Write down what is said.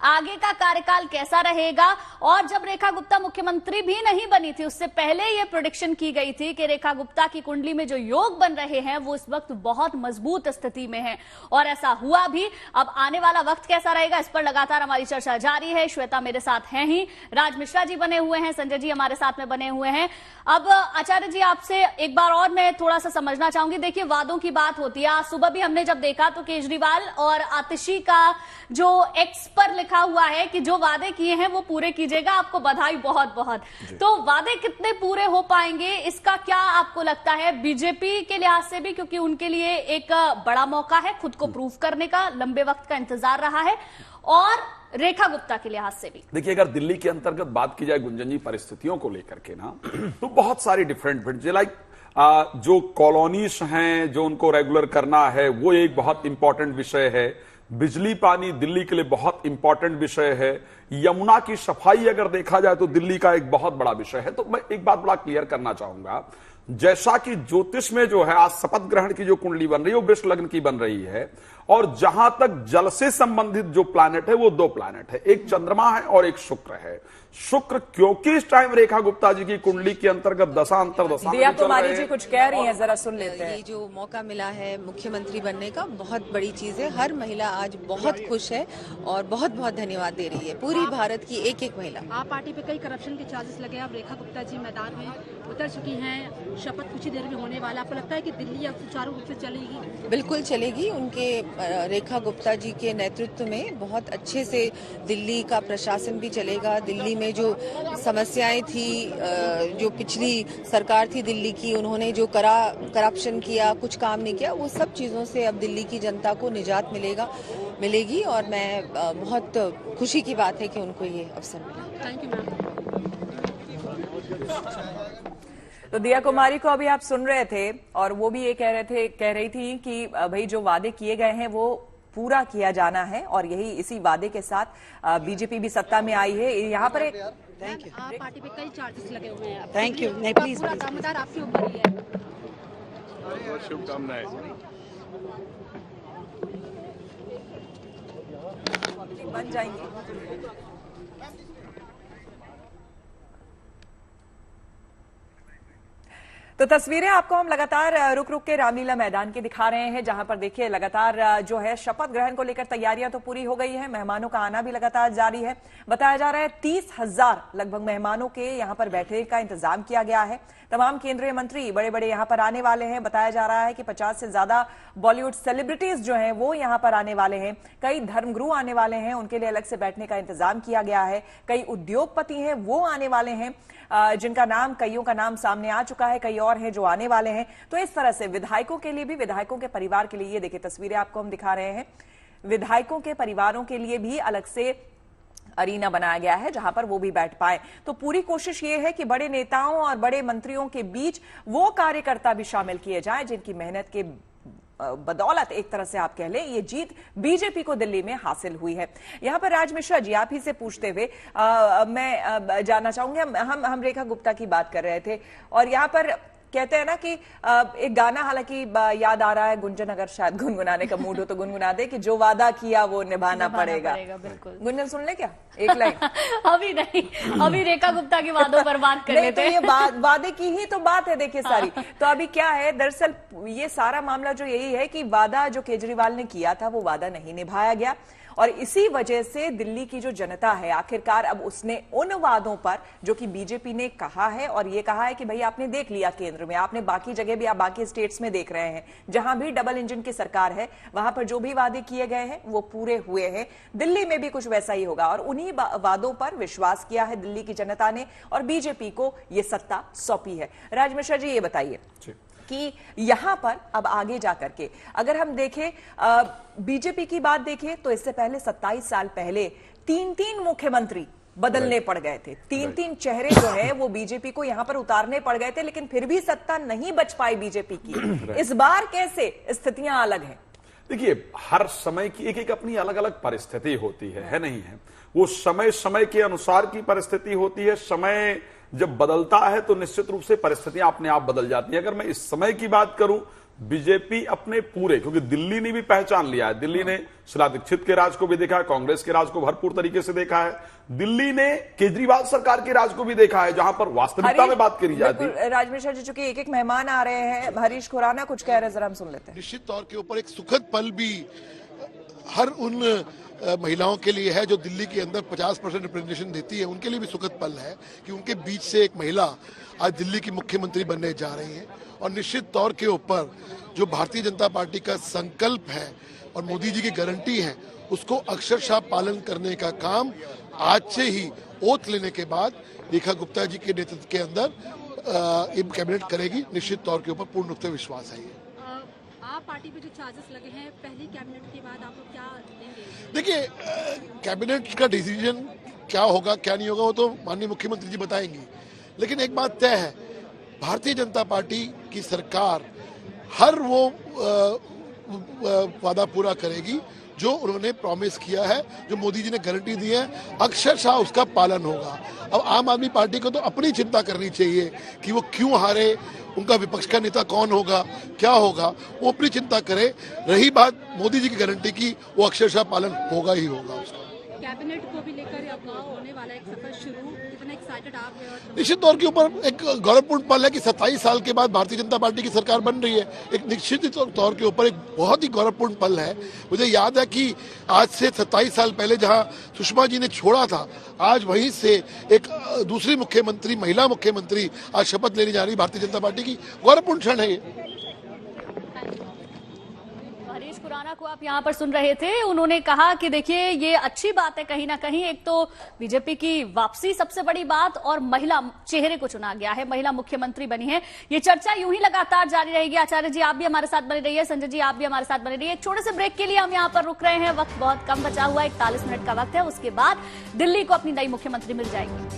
आगे का कार्यकाल कैसा रहेगा। और जब रेखा गुप्ता मुख्यमंत्री भी नहीं बनी थी, उससे पहले यह प्रेडिक्शन की गई थी कि रेखा गुप्ता की कुंडली में जो योग बन रहे हैं वो इस वक्त बहुत मजबूत स्थिति में है, और ऐसा हुआ भी। अब आने वाला वक्त कैसा रहेगा, इस पर लगातार हमारी चर्चा जारी है। श्वेता मेरे साथ हैं ही, राज मिश्रा जी बने हुए हैं, संजय जी हमारे साथ में बने हुए हैं। अब आचार्य जी, आपसे एक बार और मैं थोड़ा सा समझना चाहूंगी। देखिए, वादों की बात होती है। आज सुबह भी हमने जब देखा तो केजरीवाल और आतिशी का जो एक्स पर लिखा हुआ है कि जो वादे किए हैं वो पूरे कीजिएगा, आपको बधाई बहुत बहुत। तो वादे कितने पूरे हो पाएंगे, इसका क्या आपको लगता है, बीजेपी के लिहाज से भी, क्योंकि उनके लिए एक बड़ा मौका है खुद को प्रूव करने का, लंबे वक्त का इंतजार रहा है, और रेखा गुप्ता के लिहाज से भी। देखिए, अगर दिल्ली के अंतर्गत बात की जाए गुंजन जी, परिस्थितियों को लेकर के ना, तो बहुत सारी डिफरेंट लाइक जो कॉलोनीज हैं जो उनको रेगुलर करना है वो एक बहुत इंपॉर्टेंट विषय है। बिजली पानी दिल्ली के लिए बहुत इंपॉर्टेंट विषय है। यमुना की सफाई अगर देखा जाए तो दिल्ली का एक बहुत बड़ा विषय है। तो मैं एक बात बड़ा क्लियर करना चाहूंगा, जैसा कि ज्योतिष में जो है आज शपथ ग्रहण की जो कुंडली बन रही है वो वृष लग्न की बन रही है, और जहां तक जल से संबंधित जो प्लैनेट है वो दो प्लैनेट है, एक चंद्रमा है और एक शुक्र है। शुक्र क्योंकि इस टाइम रेखा गुप्ता जी की कुंडली के अंतर्गत दशा दिया कुमारी जी कुछ कह रही हैं, जरा सुन लेते हैं। ये जो मौका मिला है मुख्यमंत्री बनने का, बहुत बड़ी चीज है। हर महिला आज बहुत खुश है और बहुत बहुत धन्यवाद दे रही है, पूरी भारत की एक एक महिला। आप पार्टी पे कई करप्शन के चार्जेस लगे, अब रेखा गुप्ता जी मैदान में उतर चुकी हैं, शपथ कुछ ही देर में होने वाला। आपको लगता है कि दिल्ली अब सुचारू रूप से चलेगी? बिल्कुल चलेगी। उनके रेखा गुप्ता जी के नेतृत्व में बहुत अच्छे से दिल्ली का प्रशासन भी चलेगा। दिल्ली में जो समस्याएं थी, जो पिछली सरकार थी दिल्ली की, उन्होंने जो करप्शन किया, कुछ काम नहीं किया, वो सब चीजों से अब दिल्ली की जनता को निजात मिलेगी। और मैं बहुत खुशी की बात है कि उनको ये अवसर मिला। Thank you ma'am. तो दिया कुमारी को अभी आप सुन रहे थे, और वो भी ये कह रही थी कि भाई जो वादे किए गए हैं वो पूरा किया जाना है, और यही इसी वादे के साथ बीजेपी भी सत्ता में आई है। यहाँ पर एक आप पार्टी पे कई चार्जेस लगे हुए हैं। Thank you. नहीं, प्लीज पूरा दामोदर आपके ऊपर ही है। शुभकामनाएं। बन जाएंगे। तो तस्वीरें आपको हम लगातार रुक रुक के रामलीला मैदान की दिखा रहे हैं, जहां पर देखिए लगातार जो है शपथ ग्रहण को लेकर तैयारियां तो पूरी हो गई है, मेहमानों का आना भी लगातार जारी है। बताया जा रहा है 30,000 लगभग मेहमानों के यहां पर बैठने का इंतजाम किया गया है। तमाम केंद्रीय मंत्री बड़े बड़े यहां पर आने वाले हैं। बताया जा रहा है कि 50 से ज्यादा बॉलीवुड सेलिब्रिटीज जो हैं वो यहां पर आने वाले हैं। कई धर्मगुरु आने वाले हैं, उनके लिए अलग से बैठने का इंतजाम किया गया है। कई उद्योगपति हैं वो आने वाले हैं, जिनका नाम, कईयों का नाम सामने आ चुका है, कई और हैं जो आने वाले हैं। तो इस तरह से विधायकों के लिए भी, विधायकों के परिवार के लिए, ये देखिए तस्वीरें आपको हम दिखा रहे हैं, विधायकों के परिवारों के लिए भी अलग से अरीना बनाया गया है जहां पर वो भी बैठ पाए। तो पूरी कोशिश ये है कि बड़े नेताओं और बड़े मंत्रियों के बीच वो कार्यकर्ता भी शामिल किए जाएं जिनकी मेहनत के बदौलत एक तरह से आप कह लें ये जीत बीजेपी को दिल्ली में हासिल हुई है। यहां पर राज मिश्रा जी, आप ही से पूछते हुए मैं जानना चाहूंगी, हम रेखा गुप्ता की बात कर रहे थे, और यहां पर कहते हैं ना कि एक गाना हालांकि याद आ रहा है, गुंजन अगर शायद गुनगुनाने का मूड हो तो गुनगुना दे कि जो वादा किया वो निभाना पड़ेगा। बिल्कुल। गुंजन सुन ले क्या एक लाइन? अभी नहीं, अभी रेखा गुप्ता के वादों पर बात कर लेते हैं। तो ये वादे की ही तो बात है देखिए सारी। तो अभी क्या है, दरअसल ये सारा मामला जो यही है कि वादा जो केजरीवाल ने किया था वो वादा नहीं निभाया गया, और इसी वजह से दिल्ली की जो जनता है आखिरकार अब उसने उन वादों पर जो कि बीजेपी ने कहा है, और ये कहा है कि भाई आपने देख लिया केंद्र में, आपने बाकी जगह भी, आप बाकी स्टेट्स में देख रहे हैं जहां भी डबल इंजन की सरकार है, वहां पर जो भी वादे किए गए हैं वो पूरे हुए हैं। दिल्ली में भी कुछ वैसा ही होगा, और उन्हीं वादों पर विश्वास किया है दिल्ली की जनता ने, और बीजेपी को ये सत्ता सौंपी है। राज मिश्रा जी, ये बताइए कि यहां पर अब आगे जाकर के अगर हम देखें, बीजेपी की बात देखें तो इससे पहले 27 साल पहले 3-3 मुख्यमंत्री बदलने पड़ गए थे। 3-3 चेहरे जो है वो बीजेपी को यहां पर उतारने पड़ गए थे, लेकिन फिर भी सत्ता नहीं बच पाई बीजेपी की। इस बार कैसे स्थितियां अलग हैं? देखिए, हर समय की एक एक अपनी अलग अलग परिस्थिति होती है नहीं है? वो समय समय के अनुसार की परिस्थिति होती है। समय जब बदलता है तो निश्चित रूप से परिस्थितियां अपने आप बदल जाती हैं। अगर मैं इस समय की बात करूं बीजेपी अपने पूरे, क्योंकि दिल्ली ने भी पहचान लिया है, दिल्ली ने शीला दीक्षित के राज को भी देखा है, कांग्रेस के राज को भरपूर तरीके से देखा है, दिल्ली ने केजरीवाल सरकार के राज को भी देखा है, जहां पर वास्तविकता में बात करी जाती है। राज मिश्रा जी, चूंकि एक एक मेहमान आ रहे हैं, हरीश खुराना कुछ कह रहे हैं, जरा हम सुन लेते हैं। निश्चित तौर के ऊपर एक सुखद पल भी हर उन महिलाओं के लिए है जो दिल्ली के अंदर 50% रिप्रेजेंटेशन देती है, उनके लिए भी सुखद पल है कि उनके बीच से एक महिला आज दिल्ली की मुख्यमंत्री बनने जा रही है। और निश्चित तौर के ऊपर जो भारतीय जनता पार्टी का संकल्प है और मोदी जी की गारंटी है, उसको अक्षरशः पालन करने का काम आज से ही ओथ लेने के बाद रेखा गुप्ता जी के नेतृत्व के अंदर कैबिनेट करेगी। निश्चित तौर के ऊपर पूर्ण रूप से विश्वास है। आप पार्टी पे जो चार्जेस लगे हैं, पहली कैबिनेट के बाद आप लोग क्या देंगे? देखिए, कैबिनेट का डिसीजन क्या होगा क्या नहीं होगा वो तो माननीय मुख्यमंत्री जी बताएंगी, लेकिन एक बात तय है, भारतीय जनता पार्टी की सरकार हर वो वादा पूरा करेगी जो उन्होंने प्रॉमिस किया है, जो मोदी जी ने गारंटी दी है, अक्षरशः उसका पालन होगा। अब आम आदमी पार्टी को तो अपनी चिंता करनी चाहिए कि वो क्यों हारे, उनका विपक्ष का नेता कौन होगा, क्या होगा, वो अपनी चिंता करे। रही बात मोदी जी की गारंटी की, वो अक्षरशः पालन होगा ही होगा उसका। कैबिनेट को भी लेकर अब होने वाला एक सफर शुरू, कितना एक्साइटेड आप हैं? निश्चित तौर के ऊपर एक गौरवपूर्ण पल है कि 27 साल के बाद भारतीय जनता पार्टी की सरकार बन रही है। एक निश्चित तौर के ऊपर एक बहुत ही गौरवपूर्ण पल है। मुझे याद है कि आज से 27 साल पहले जहां सुषमा जी ने छोड़ा था, आज वहीं से एक दूसरी मुख्यमंत्री, महिला मुख्यमंत्री आज शपथ लेने जा रही भारतीय जनता पार्टी की। गौरवपूर्ण क्षण है ये। हरीश खुराना को आप यहां पर सुन रहे थे, उन्होंने कहा कि देखिए ये अच्छी बात है, कहीं ना कहीं एक तो बीजेपी की वापसी सबसे बड़ी बात, और महिला चेहरे को चुना गया है, महिला मुख्यमंत्री बनी है। ये चर्चा यूं ही लगातार जारी रहेगी। आचार्य जी आप भी हमारे साथ बने रहिए, संजय जी आप भी हमारे साथ बने रहिए। एक छोटे से ब्रेक के लिए हम यहां पर रुक रहे हैं, वक्त बहुत कम बचा हुआ है, 41 मिनट का वक्त है, उसके बाद दिल्ली को अपनी नई मुख्यमंत्री मिल जाएगी।